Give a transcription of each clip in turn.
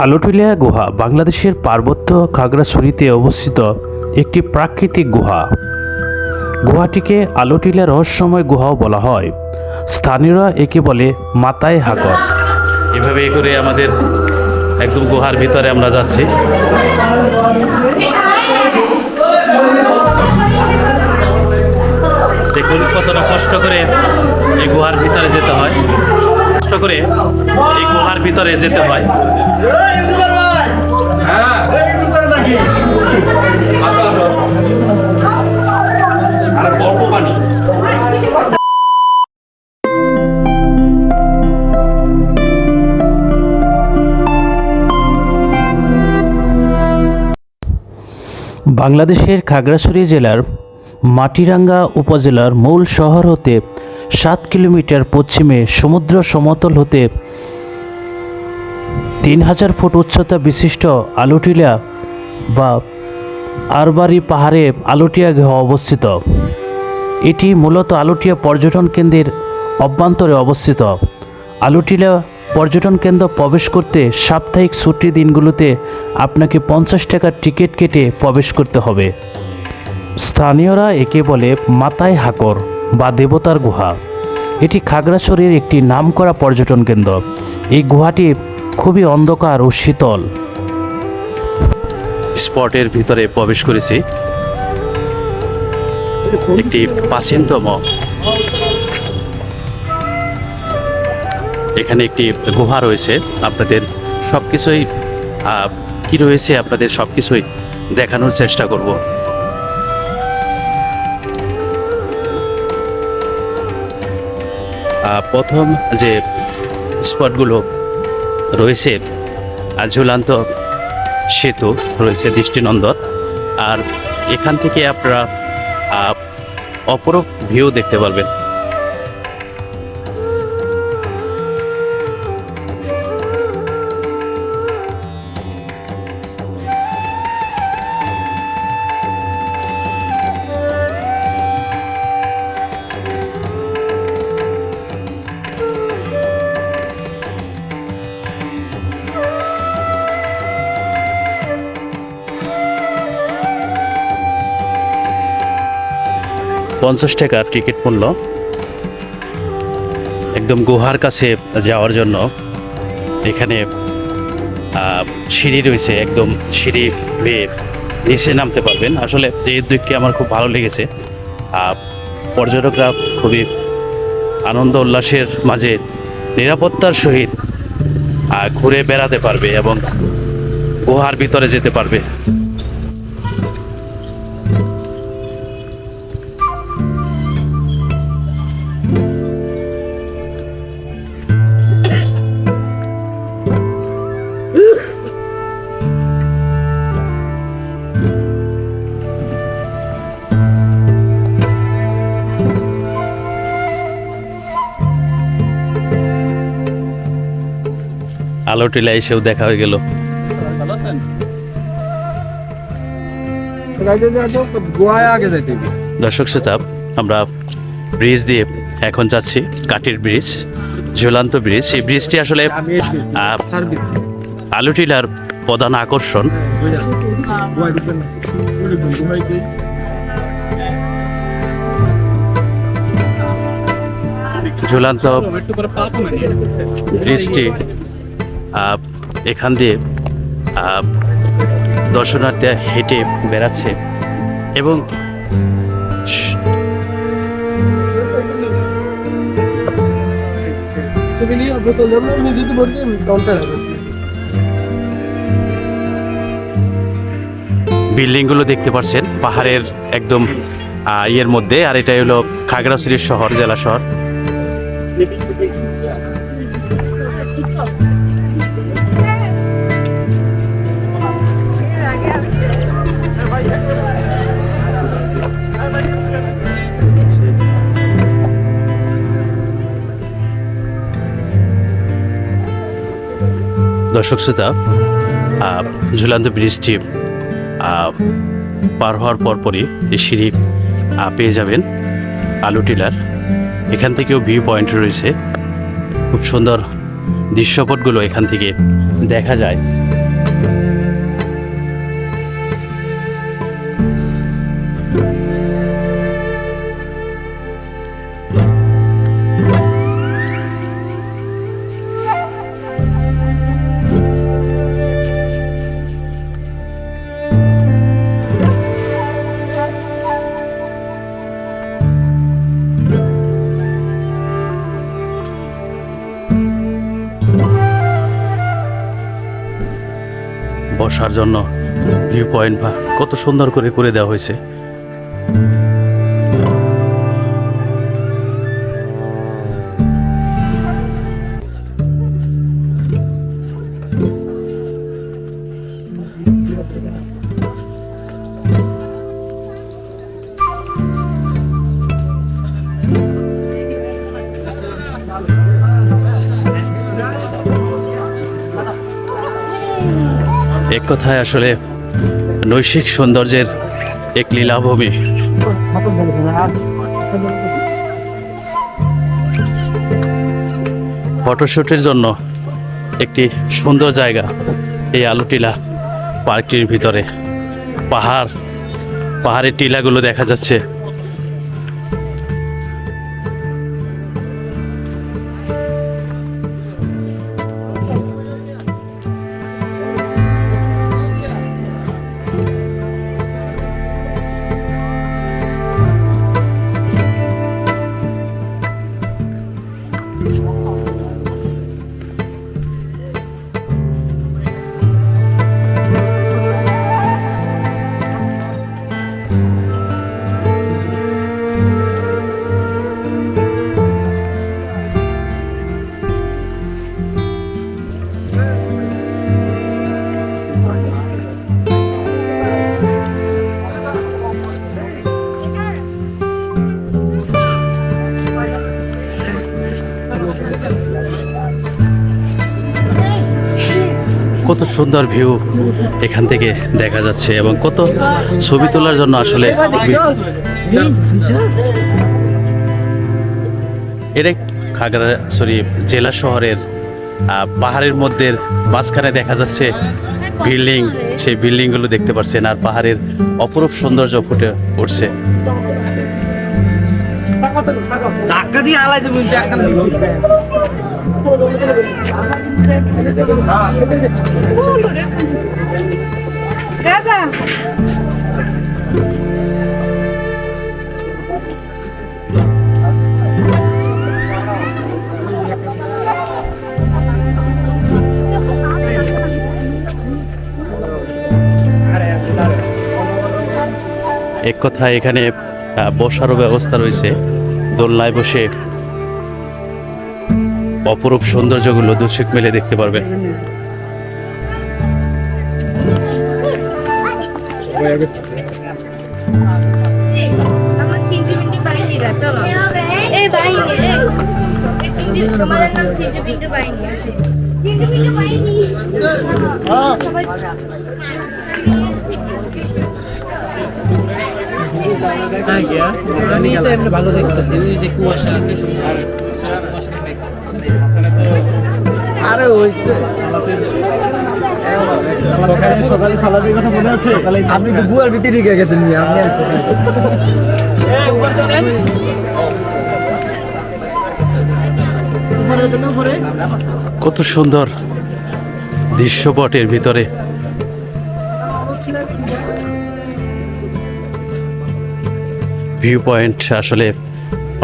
আলোটিলিয়া গুহা বাংলাদেশের পার্বত্য খাগড়াছড়িতে অবস্থিত একটি প্রাকৃতিক গুহা। গুহাটিকে আলোটিলিয়া রহস্যময় গুহাও বলা হয়। স্থানীয়রা একে বলে মাতায় হাকর। এভাবে করে আমাদের একদম গুহার ভিতরে আমরা যাচ্ছি। দেখুন কতটা কষ্ট করে এই গুহার ভিতরে যেতে হয়, কষ্ট করে এই গুহার ভিতরে যেতে হয়। বাংলাদেশের খাগড়াছড়ি জেলার মাটিরাঙ্গা উপজেলার মূল শহর হতে 7 কিলোমিটার পশ্চিমে সমুদ্র সমতল হতে 3000 ফুট উচ্চতা বিশিষ্ট আলোটিলিয়া বা আরবারি পাহাড়ে আলোটিয়া গুহা অবস্থিত। এটি মূলত আলোটিয়া পর্যটন কেন্দ্রের অভ্যন্তরে অবস্থিত। আলোটিলিয়া পর্যটন কেন্দ্র প্রবেশ করতে সাপ্তাহিক ছুটির দিনগুলোতে আপনাকে 50 টাকার টিকিট কেটে প্রবেশ করতে হবে। স্থানীয়রা একে বলে মাতায় হাকর বা দেবতার গুহা। এটি খাগড়াছড়ির একটি নামকরা পর্যটন কেন্দ্র। এই গুহাটি খুবই অন্ধকার ও শীতল। স্পটের ভিতরে প্রবেশ করেছি। একটি প্রাচীনতম এখানে একটি গুহা রয়েছে। আপনাদের সবকিছুই কি রয়েছে আপনাদের সবকিছুই দেখানোর চেষ্টা করব। প্রথম যে স্পটগুলো রয়েছে, ঝুলন্ত সেতু রয়েছে দৃষ্টিনন্দন, আর এখান থেকে আপনারা অপরূপ ভিউ দেখতে পারবেন। $50 টাকার টিকিট মূল্য। একদম গুহার কাছে যাওয়ার জন্য এখানে সিঁড়ি রয়েছে, একদম সিঁড়ি বেয়ে নিচে নামতে পারবেন। আসলে এই দিকটি আমার খুব ভালো লেগেছে। পর্যটকরা খুবই আনন্দ উল্লাসের মাঝে নিরাপত্তার সহিত ঘুরে বেড়াতে পারবে এবং গুহার ভিতরে যেতে পারবে। আলোটিলা এসেও দেখা হয়ে গেল। দর্শক শ্রোতা, আমরা ব্রিজ দিয়ে এখন যাচ্ছি, কাঠের ব্রিজ, ঝুলন্ত ব্রিজ। এই ব্রিজটি আসলে আলোটিলার প্রধান আকর্ষণ। ঝুলন্ত ব্রিজটি এখান দিয়ে দর্শনার্থীরা হেঁটে বেড়াচ্ছে এবং বিল্ডিংগুলো দেখতে পাচ্ছেন পাহাড়ের একদম ইয়ের মধ্যে। আর এটাই হলো খাগড়াছড়ি শহর, জেলা শহর। দর্শক শ্রোতা, ঝুলন্ত ব্রিজটি পার হওয়ার পরপরই এই সিঁড়ি পেয়ে যাবেন আলোটিলার। এখান থেকেও ভিউ পয়েন্ট রয়েছে, খুব সুন্দর দৃশ্যপটগুলো এখান থেকে দেখা যায়। বসার জন্য ভিউ পয়েন্ট বা কত সুন্দর করে করে দেওয়া হয়েছে। এক কথায় আসলে নৈশিক সৌন্দর্যের এক লীলাভূমি। ফটোশুটের জন্য একটি সুন্দর জায়গা এই আলুটিলা পার্কটির ভিতরে। পাহাড়ের টিলাগুলো দেখা যাচ্ছে। কত সুন্দর ভিউ এখান থেকে দেখা যাচ্ছে এবং কত ছবি তোলার জন্য আসলে এটা খাগড়াছড়ি জেলা শহরের পাহাড়ের মধ্যে মাঝখানে দেখা যাচ্ছে বিল্ডিং। সেই বিল্ডিংগুলো দেখতে পাচ্ছেন আর পাহাড়ের অপরূপ সৌন্দর্য ফুটে উঠছে। এক কথায় এখানে বসারও ব্যবস্থা রয়েছে। দোলনায় বসে অপরূপ সৌন্দর্যগুলো দর্শক মেলে দেখতে পারবে। ভালো দেখতেছি ওই যে কুয়াশা আরে হইছে সকালে সালাদের কথা মনে আছে? আপনি তো বুয়ার ভিতরে ঢুকে গেছেন। কত সুন্দর দৃশ্যপটের ভিতরে ভিউ পয়েন্ট। আসলে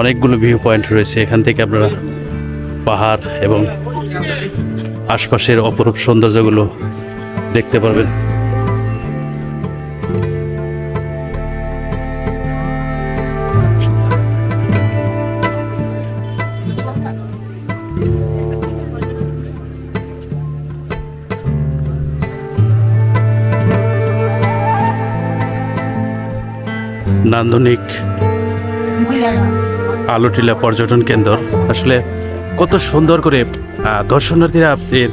অনেকগুলো ভিউ পয়েন্ট রয়েছে। এখান থেকে আপনারা পাহাড় এবং আশপাশের অপরূপ সৌন্দর্যগুলো দেখতে পারবেন। নান্দনিক আলুটিলা পর্যটন কেন্দ্র আসলে কত সুন্দর করে দর্শনার্থীরা এর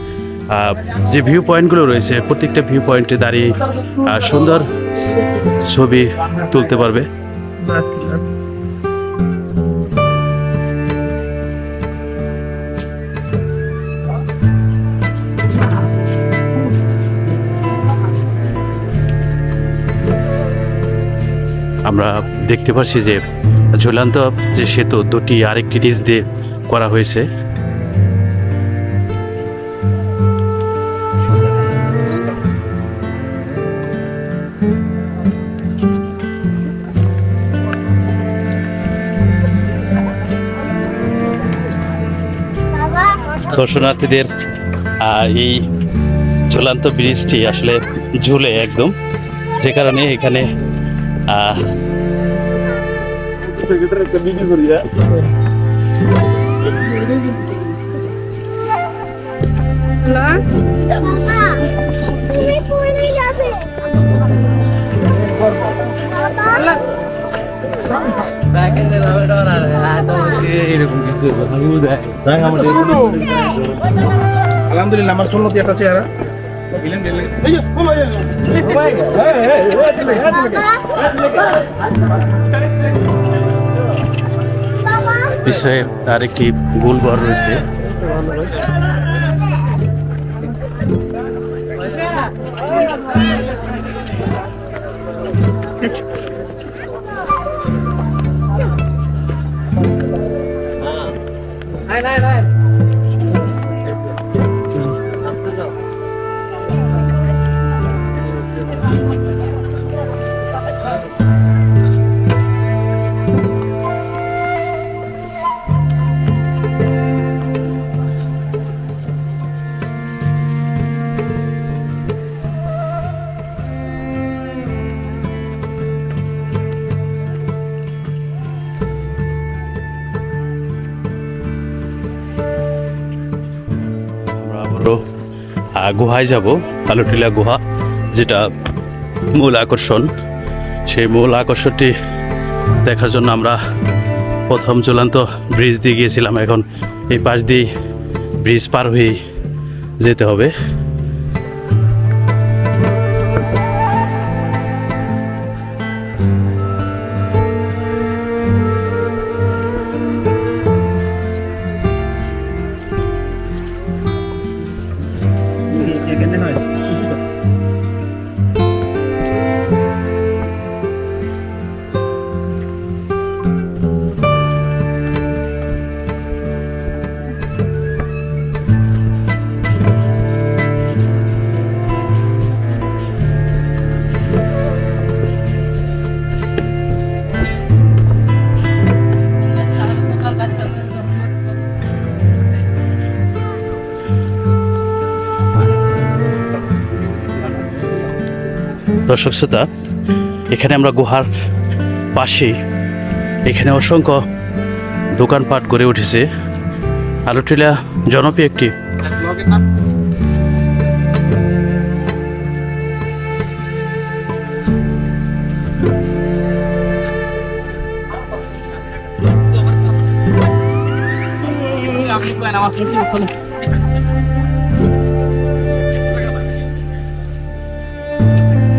যে ভিউ পয়েন্টগুলো রয়েছে প্রত্যেকটা ভিউ পয়েন্টে দাঁড়িয়ে সুন্দর ছবি তুলতে পারবে। আমরা দেখতে পাচ্ছি যে ঝুলন্ত যে সেতু দুটি আরেকটি নিচ দিয়ে করা হয়েছে। দর্শনার্থীদের এই ঝুলন্ত ব্রিজটি আসলে ঝুলে একদম, যে কারণে এখানে আলহামদুলিল্লাহ আমার সুন্নতি একটা চেহারা বিষয়ে তার একটি গোল ঘর রয়েছে। গুহায় যাব, আলুটিলা গুহা, যেটা মূল আকর্ষণ। সেই মূল আকর্ষণটি দেখার জন্য আমরা প্রথম ঝুলন্ত ব্রিজ দিয়ে গিয়েছিলাম, এখন এই পাশ দিয়ে ব্রিজ পার হয়েই যেতে হবে। দর্শক শ্রোতা, এখানে আমরা গুহার পাশে, এখানে অসংখ্য দোকানপাট গড়ে উঠেছে। আলুটিলা জনপ্রিয় একটি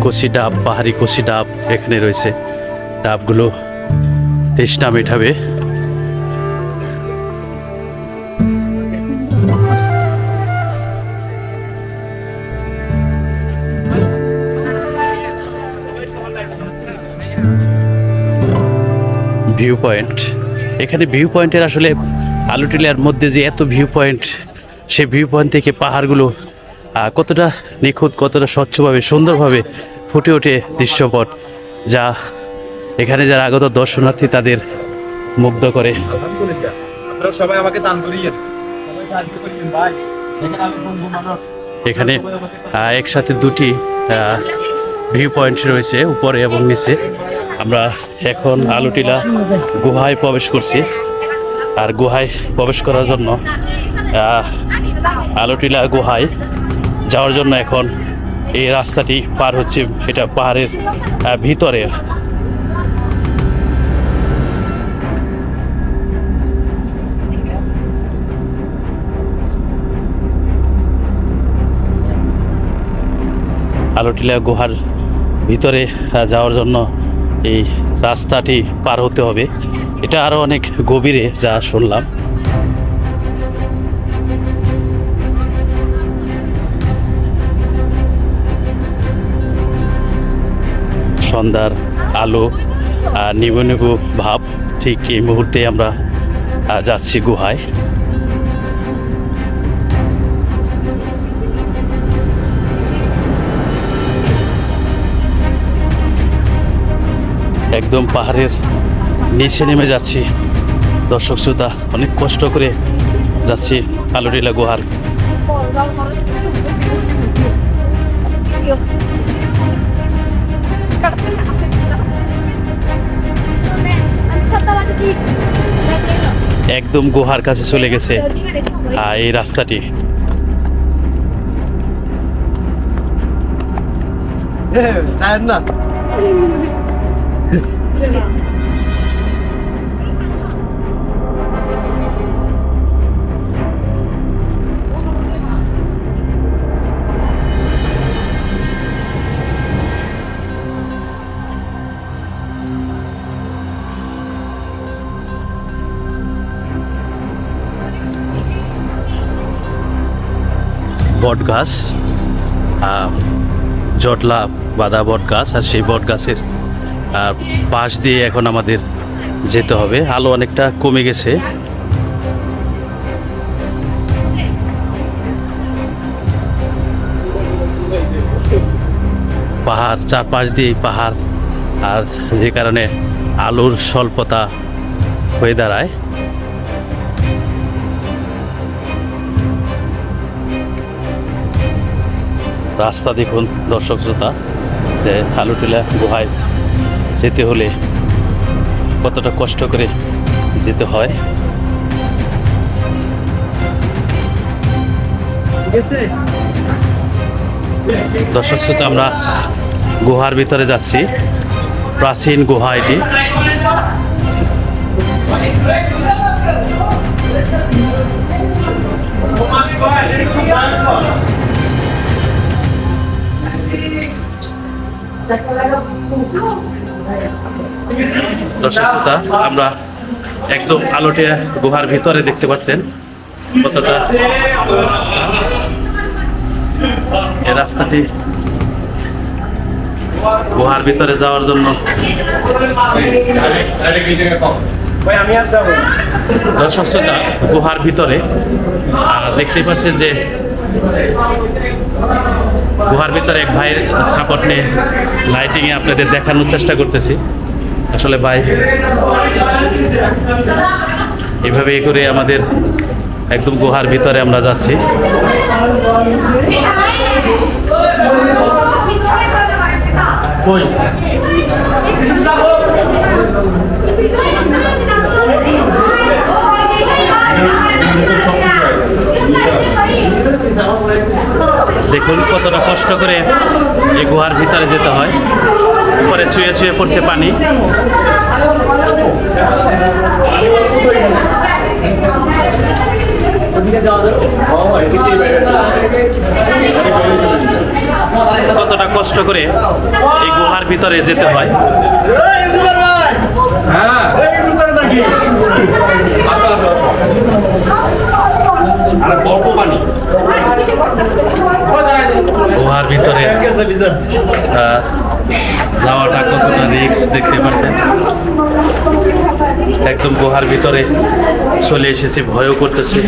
কচি ডাব, পাহাড়ি কচি ডাব এখানে রয়েছে। ডাবগুলো তৃষ্ণা মেটাবে। ভিউ পয়েন্ট, এখানে ভিউ পয়েন্টের আসলে আলুটিলার মধ্যে যে এত ভিউ পয়েন্ট, সেই ভিউ পয়েন্ট থেকে পাহাড়গুলো কতটা নিখুঁত, কতটা স্বচ্ছভাবে সুন্দরভাবে ফুটে ওঠে দৃশ্যপট, যা এখানে যারা আগত দর্শনার্থী তাদের মুগ্ধ করে। সবাই আমাকে দান করিয়েন, এখানে একসাথে দুটি ভিউ পয়েন্ট রয়েছে, উপরে এবং নিচে। আমরা এখন আলুটিলা গুহায় প্রবেশ করছি, আর গুহায় প্রবেশ করার জন্য আলুটিলা গুহায় যাওয়ার জন্য এখন এই রাস্তাটি পার হচ্ছে। এটা পাহাড়ের ভিতরে। আলুটিলা গুহার ভিতরে যাওয়ার জন্য এই রাস্তাটি পার হতে হবে। এটা আরো অনেক গভীরে, যা শুনলাম। সন্ধ্যার আলো, নিবু নিবু ভাব, ঠিক এই মুহূর্তে আমরা যাচ্ছি গুহায়। একদম পাহাড়ের নিচে নেমে যাচ্ছি দর্শক শ্রোতা, অনেক কষ্ট করে যাচ্ছি আলুটিলা গুহার। একদম গুহার কাছে চলে গেছে এই রাস্তাটি। টায়ার না বট গাছ, জটলা বাঁধা বট গাছ, আর সেই বট গাছের পাশ দিয়ে এখন আমাদের যেতে হবে। আলো অনেকটা কমে গেছে। পাহাড়, চারপাশ দিয়ে পাহাড়, আর যে কারণে আলোর স্বল্পতা হয়ে দাঁড়ায়। রাস্তা দেখুন দর্শক শ্রোতা, যে আলুটিলা গুহায় যেতে হলে কতটা কষ্ট করে যেতে হয়। দর্শক শ্রোতা, আমরা গুহার ভিতরে যাচ্ছি। প্রাচীন গুহা এটি। দর্শক শ্রোতা, আমরা একদম আলোটিয়া গুহার ভিতরে দেখতে পাচ্ছেন কতটা এই রাস্তাটি গুহার ভিতরে যাওয়ার জন্য। দর্শক শ্রোতা, গুহার ভিতরে দেখতেই পাচ্ছেন যে গুহার ভিতরে এক ভাইয়ের সাপোর্ট নিয়ে লাইটিংয়ে আপনাদের দেখানোর চেষ্টা করতেছি। আসলে ভাই এভাবে করে আমাদের একদম গুহার ভিতরে আমরা যাচ্ছি। দেখুন কতটা কষ্ট করে এই গুহার ভিতরে যেতে হয়। উপরে ছুঁয়ে ছুঁয়ে পড়ছে পানি। কতটা কষ্ট করে এই গুহার ভিতরে যেতে হয়। গুহার ভিতরে যাওয়াটা কতটা রিস্ক দেখতে পাচ্ছেন। একদম গুহার ভিতরে চলে এসেছি, ভয়ও করতেছে।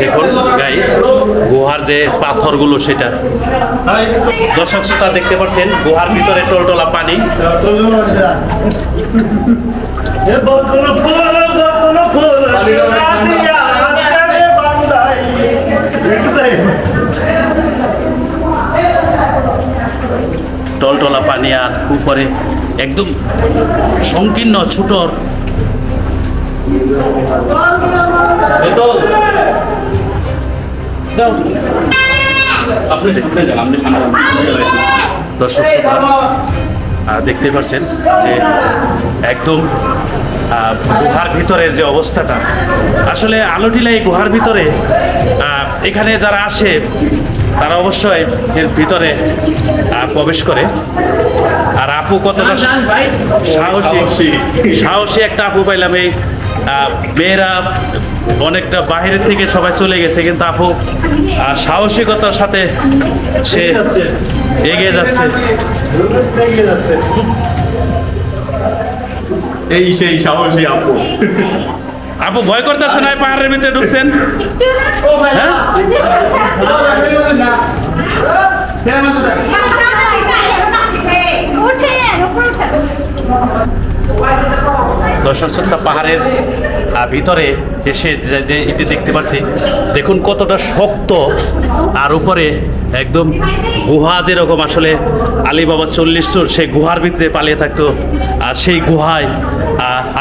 দেখুন গাইস, গুহার যে পাথরগুলো সেটা দর্শক শ্রোতা দেখতে পাচ্ছেন। গুহার ভিতরে টলটলা পানি। টলটলা পানি, আর উপরে একদম সংকীর্ণ ছোট দর্শক শ্রোতা দেখতে পাচ্ছেন যে একদম গুহার ভিতরের যে অবস্থাটা। আসলে আলোটিলা এই গুহার ভিতরে এখানে যারা আসে তারা অবশ্যই এর ভিতরে প্রবেশ করে। আর আপু কতটা সাহসী একটা আপু পাইলাম। এই মেয়েরা অনেকটা বাইরে থেকে সবাই চলে গেছে, কিন্তু আপু সাহসিকতার সাথে সে এগিয়ে যাচ্ছে। এই সেই সাহসী আপু। আপু ভয় করতেছে না পাহাড়ের ভিতরে ঢুকছেন? হ্যাঁ দশরথা পাহাড়ের ভিতরে এসে যে এটি দেখতে পাচ্ছি, দেখুন কতটা শক্ত, আর উপরে একদম গুহা, যেরকম আসলে আলী বাবা 40 চোর সেই গুহার ভিতরে পালিয়ে থাকতো, আর সেই গুহায়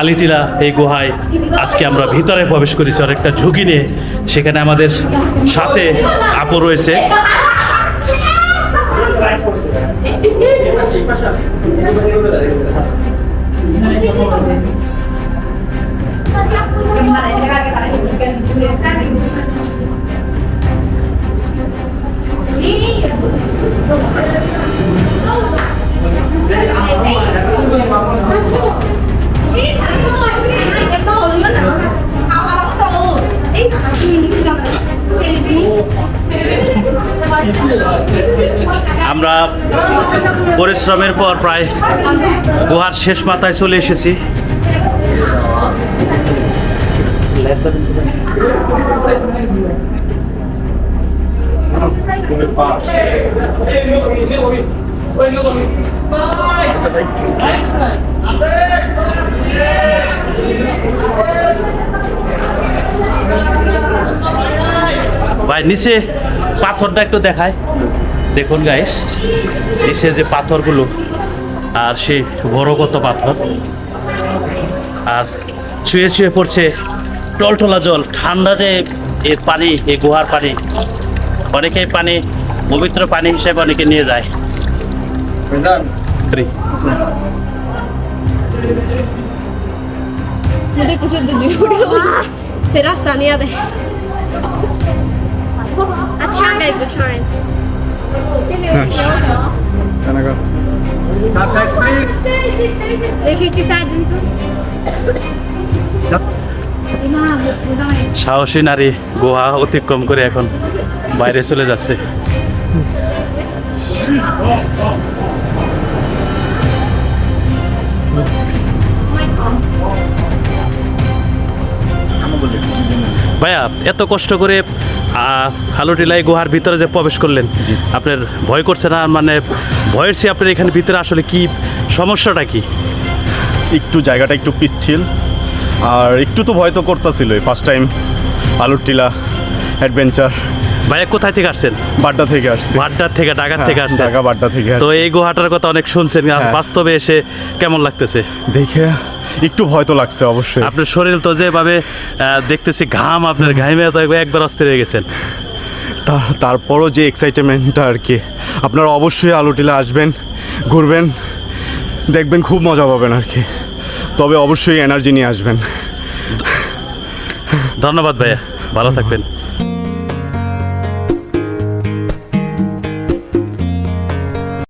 আলিটিলা, এই গুহায় আজকে আমরা ভিতরে প্রবেশ করেছি অনেকটা ঝুঁকি নিয়ে। সেখানে আমাদের সাথে আপু রয়েছে। আমরা পরিশ্রমের পর প্রায় গুহার শেষ মাথায় চলে এসেছি। ভাই নিচে পাথরটা একটু দেখায়, দেখুন গাইস, নিচে যে পাথরগুলো, আর সেই বড় কত পাথর, আর ছুঁয়ে ছুঁয়ে পড়ছে টলটলা জল, ঠান্ডা যে এর পানি, এই গুহার পানি, অনেকেই পানি পবিত্র পানি হিসেবে অনেকে নিয়ে যায়। मुझे कुछ वीडियो से रास्ता नहीं आता है। अच्छा गाइस गुड देखिए कि साइड সাহসী নারী গুহা অতিক্রম করে এখন বাইরে চলে যাচ্ছে। ভাইয়া, এত কষ্ট করে হালুটিলাই গুহার ভিতরে যে প্রবেশ করলেন, আপনার ভয় করছে না? মানে ভয়ের চেয়ে আপনার এখানে ভিতরে আসলে কি সমস্যাটা কি? একটু জায়গাটা একটু পিচ্ছিল, আর একটু তো ভয় তো করতেছিল। First time Alutila adventure. ভাইয়া কোথায় থেকে আসছেন? বাড্ডা থেকে আসছে। বাড্ডার থেকে, ঢাকার থেকে আসছেন? ঢাকা বাড্ডা থেকে তো আসছে। এই গুহাটার কথা অনেক শুনছেন, আর হ্যাঁ। বাস্তবে এসে কেমন লাগতেছে? দেখে একটু ভয় তো লাগছে অবশ্যই। আপনার শরীর তো যেভাবে দেখতেছি, ঘাম, আপনার ঘামে তো একবার অস্থির হয়ে গেছেন। তারপরও যে এক্সাইটমেন্টটা আর কি, আপনারা অবশ্যই আলুটিলা আসবেন, ঘুরবেন, দেখবেন, খুব মজা পাবেন আর কি। তবে অবশ্যই এনার্জি নিয়ে আসবেন। ধন্যবাদ ভাইয়া, ভালো থাকবেন।